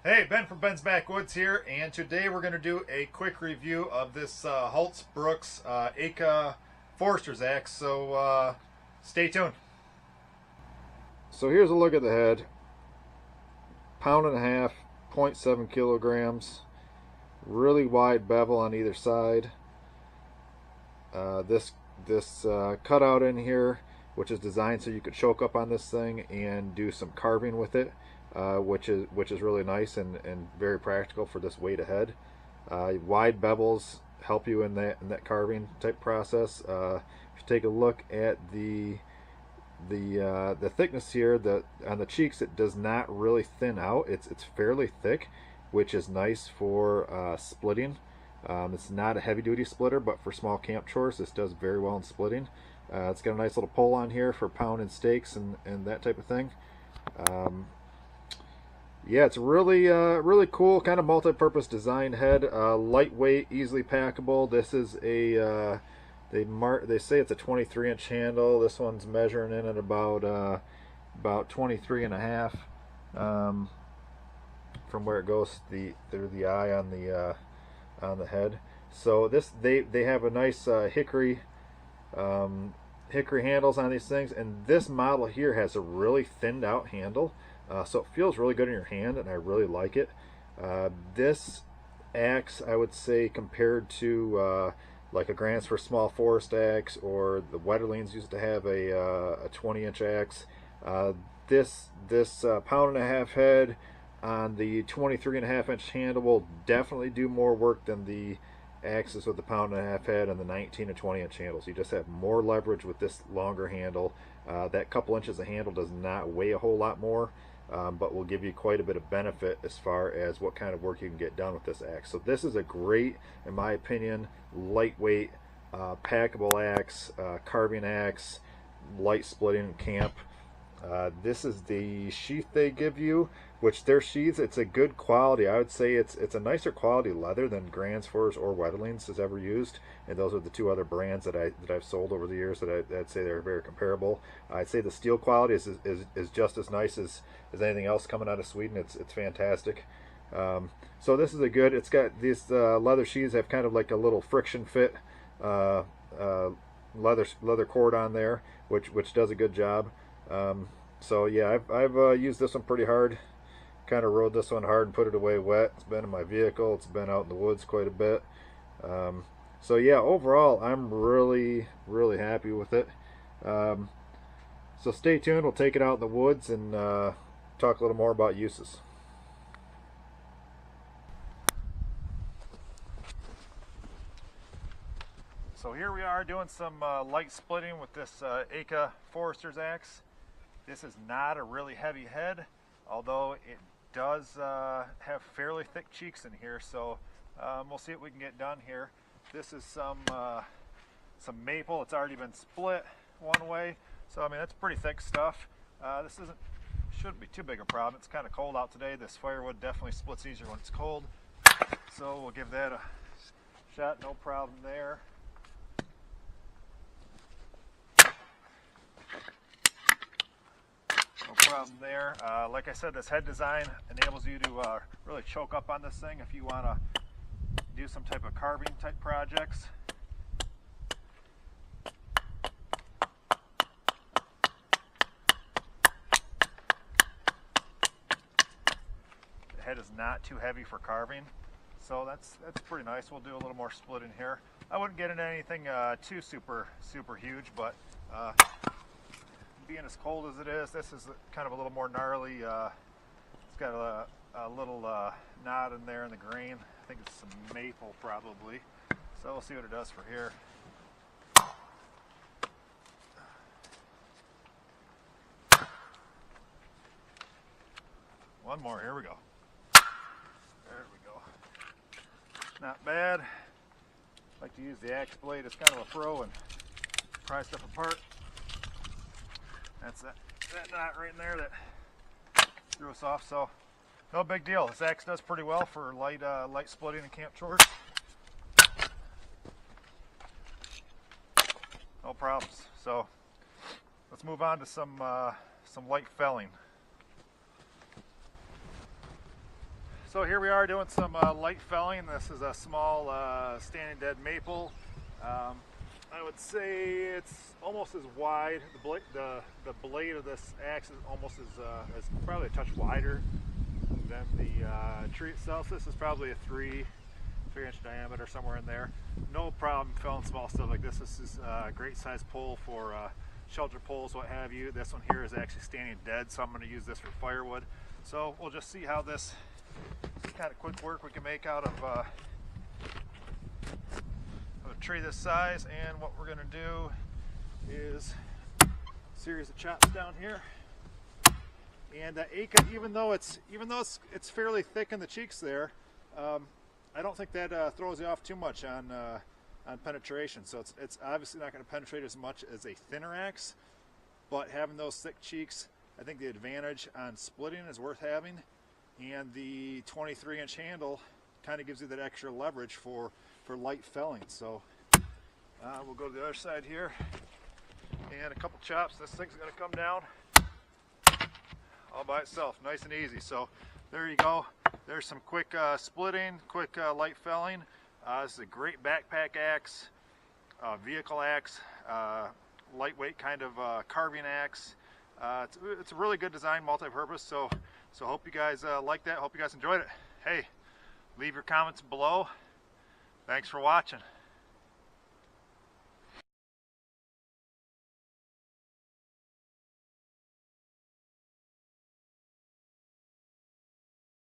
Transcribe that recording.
Hey, Ben from Ben's Backwoods here, and today we're going to do a quick review of this Hults Bruk Akka Forester's axe, so stay tuned. So here's a look at the head. Pound and a half, 0.7 kilograms. Really wide bevel on either side. This cutout in here, which is designed so you could choke up on this thing and do some carving with it, which is really nice and very practical for this weight of head. Wide bevels help you in that carving type process. If you take a look at the thickness here, on the cheeks, it does not really thin out. It's fairly thick, which is nice for splitting. It's not a heavy-duty splitter, but for small camp chores, this does very well in splitting. It's got a nice little pole on here for pounding steaks and that type of thing. Yeah, it's really cool, kind of multi-purpose design head. Lightweight, easily packable. This is a they say it's a 23-inch handle. This one's measuring in at about 23 and a half, from where it goes through the eye on the head. So they have a nice hickory handles on these things, and this model here has a really thinned out handle, so it feels really good in your hand, and I really like it. This axe, I would say, compared to like a Gransfors small forest axe, or the Wetterlings used to have a 20-inch axe. This pound and a half head on the 23.5-inch handle will definitely do more work than the axes with the pound and a half head and the 19 and 20-inch handles. You just have more leverage with this longer handle. That couple inches of handle does not weigh a whole lot more, but will give you quite a bit of benefit as far as what kind of work you can get done with this axe. So this is a great, in my opinion, lightweight, packable axe, carving axe, light splitting in camp. This is the sheath they give you, which their sheaths, it's a good quality. I would say it's a nicer quality leather than Gransfors or Wetterlings has ever used, and those are the two other brands that I've sold over the years that I'd say they're very comparable. I'd say the steel quality is just as nice as anything else coming out of Sweden. It's fantastic. So this is a good. It's got these leather sheaths have kind of like a little friction fit leather cord on there, which does a good job. So yeah, I've used this one pretty hard. Kind of rode this one hard and put it away wet. It's been in my vehicle. It's been out in the woods quite a bit. So yeah, overall, I'm really happy with it. So stay tuned. We'll take it out in the woods and talk a little more about uses. So here we are doing some light splitting with this Akka Forester's axe. This is not a really heavy head, although it does have fairly thick cheeks in here, so we'll see what we can get done here. This is some maple. It's already been split one way, so I mean that's pretty thick stuff. This shouldn't be too big a problem. It's kind of cold out today. This firewood definitely splits easier when it's cold, so we'll give that a shot. No problem there. No problem there. Like I said, this head design enables you to really choke up on this thing if you want to do some type of carving type projects. The head is not too heavy for carving, so that's pretty nice. We'll do a little more splitting here. I wouldn't get into anything too super huge, but being as cold as it is, this is kind of a little more gnarly. It's got a little knot in there in the grain. I think it's some maple probably. So we'll see what it does for here. One more, here we go. There we go. Not bad. I like to use the axe blade as kind of a pro and pry stuff apart. That's that knot right in there that threw us off, so no big deal. This axe does pretty well for light splitting and camp chores. No problems. So let's move on to some light felling. So here we are doing some light felling. This is a small standing dead maple. I would say it's almost as wide. The blade of this axe is almost as probably a touch wider than the tree itself. This is probably a 3-inch diameter, somewhere in there. No problem felling small stuff like this. This is a great size pole for shelter poles, what have you. This one here is actually standing dead, so I'm going to use this for firewood. So we'll just see how this kind of quick work we can make out of a tree this size. And what we're going to do is a series of chops down here. And Akka, even though it's fairly thick in the cheeks there, I don't think that throws you off too much on penetration. So it's obviously not going to penetrate as much as a thinner axe, but having those thick cheeks, I think the advantage on splitting is worth having. And the 23-inch handle kind of gives you that extra leverage for light felling. So we'll go to the other side here, and a couple chops. This thing's going to come down all by itself, nice and easy. So there you go. There's some quick splitting, quick light felling. This is a great backpack axe, vehicle axe, lightweight kind of carving axe. It's a really good design, multi-purpose. So hope you guys like that. Hope you guys enjoyed it. Hey, leave your comments below. Thanks for watching.